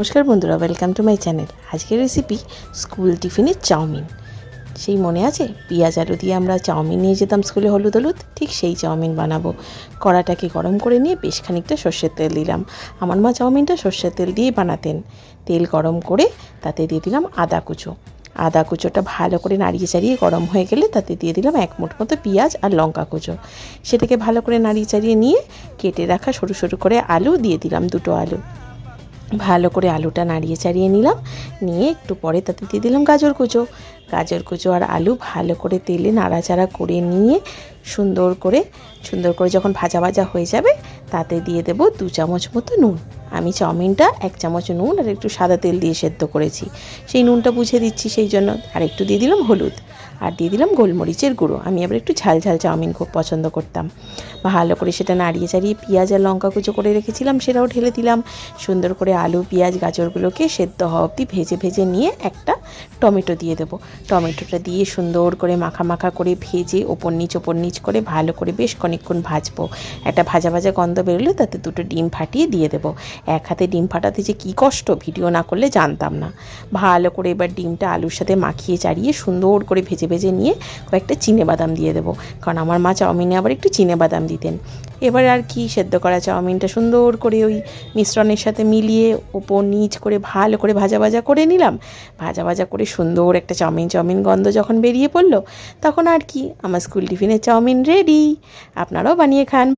নমস্কার বন্ধুরা, welcome to my channel. আজকের রেসিপি স্কুল টিফিনের চাউমিন। সেই মনে আছে পেঁয়াজ আলু দিয়ে আমরা চাউমিন নিয়ে যেতাম স্কুলে, হলুদ হলুদ, ঠিক সেই চাউমিন বানাবো। কড়াটাকে গরম করে নিয়ে বেশ খানিকটা সর্ষের তেল দিলাম। আমার মা চাউমিনটা সর্ষের তেল দিয়েই বানাতেন। তেল গরম করে তাতে দিয়ে দিলাম আদা কুচো। আদা কুচোটা ভালো করে নাড়িয়ে চাড়িয়ে গরম হয়ে গেলে তাতে দিয়ে দিলাম এক মুঠ মতো পেঁয়াজ আর লঙ্কা কুচো। সেটাকে ভালো করে নাড়িয়ে চাড়িয়ে নিয়ে কেটে রাখা সরু সরু করে আলু দিয়ে দিলাম, দুটো আলু। ভালো করে আলুটা নাড়িয়ে চাড়িয়ে নিলাম, নিয়ে একটু পরে তাতে দিয়ে দিলাম গাজর কুচো আর আলু ভালো করে তেলে নাড়াচাড়া করে নিয়ে সুন্দর করে যখন ভাজা ভাজা হয়ে যাবে তাতে দিয়ে দেব 2 চামচ মতো নুন। আমি চাউমিনটা 1 চামচ নুন আর একটু সাদা তেল দিয়ে সেদ্ধ করেছি, সেই নুনটা বুঝে দিচ্ছি সেই জন্য। আর একটু দিয়ে দিলাম হলুদ আর দিয়ে দিলাম গোলমরিচের গুঁড়ো। আমি আবার একটু ঝাল ঝাল চাউমিন খুব পছন্দ করতাম। ভালো করে সেটা নাড়িয়ে চাড়িয়ে পেঁয়াজ আর লঙ্কা কুচো করে রেখেছিলাম সেটাও ঢেলে দিলাম। সুন্দর করে আলু পেঁয়াজ গাজরগুলোকে সেদ্ধ হওয়া অবধি ভেজে নিয়ে একটা টমেটো দিয়ে দেবো। টমেটোটা দিয়ে সুন্দর করে মাখা মাখা করে ভেজে ওপর নিচ করে ভালো করে বেশ খানিকক্ষণ ভাজবো। একটা ভাজা ভাজা গন্ধ বেরোলে তাতে 2টো ডিম ফাটিয়ে দিয়ে দেবো। এক হাতে ডিম ফাটাতে যে কী কষ্ট, ভিডিও না করলে জানতাম না। ভালো করে এবার ডিমটা আলুর সাথে মাখিয়ে চাড়িয়ে সুন্দর করে ভেজে নিয়ে কয়েকটা চিনেবাদাম দিয়ে দেবো, কারণ আমার মা চাউমিনে আবার একটু চিনেবাদাম দিতেন। এবার আর কি, সেদ্ধ করা চাউমিনটা সুন্দর করে ওই মিশ্রণের সাথে মিলিয়ে ওপর নিচ করে ভালো করে ভাজা করে নিলাম। ভাজা করে সুন্দর একটা চাউমিন গন্ধ যখন বেরিয়ে পড়লো, তখন আর কি, আমার স্কুল টিফিনের চাউমিন রেডি। আপনারাও বানিয়ে খান।